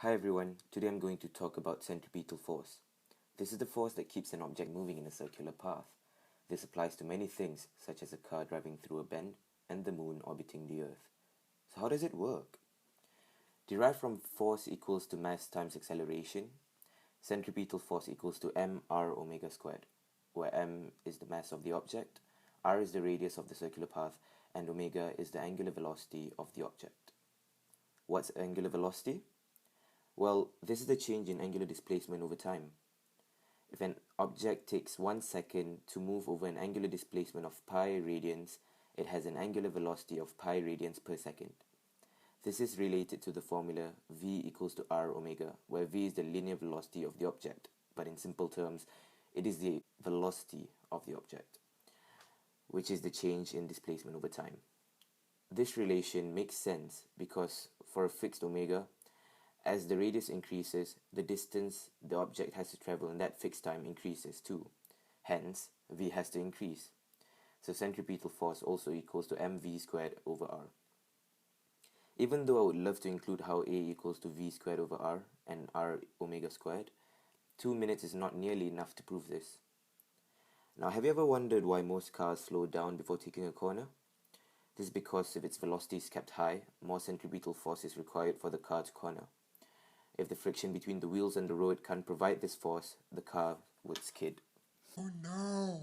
Hi everyone, today I'm going to talk about centripetal force. This is the force that keeps an object moving in a circular path. This applies to many things, such as a car driving through a bend and the moon orbiting the Earth. So how does it work? Derived from force equals to mass times acceleration, centripetal force equals to mr omega squared, where m is the mass of the object, r is the radius of the circular path, and omega is the angular velocity of the object. What's angular velocity? Well, this is the change in angular displacement over time. If an object takes 1 second to move over an angular displacement of pi radians, it has an angular velocity of pi radians per second. This is related to the formula v equals to r omega, where v is the linear velocity of the object, but in simple terms, it is the velocity of the object, which is the change in displacement over time. This relation makes sense because for a fixed omega, as the radius increases, the distance the object has to travel in that fixed time increases too. Hence, v has to increase. So centripetal force also equals to mv squared over r. Even though I would love to include how a equals to v squared over r and r omega squared, 2 minutes is not nearly enough to prove this. Now, have you ever wondered why most cars slow down before taking a corner? This is because if its velocity is kept high, more centripetal force is required for the car to corner. If the friction between the wheels and the road can't provide this force, the car would skid. Oh no!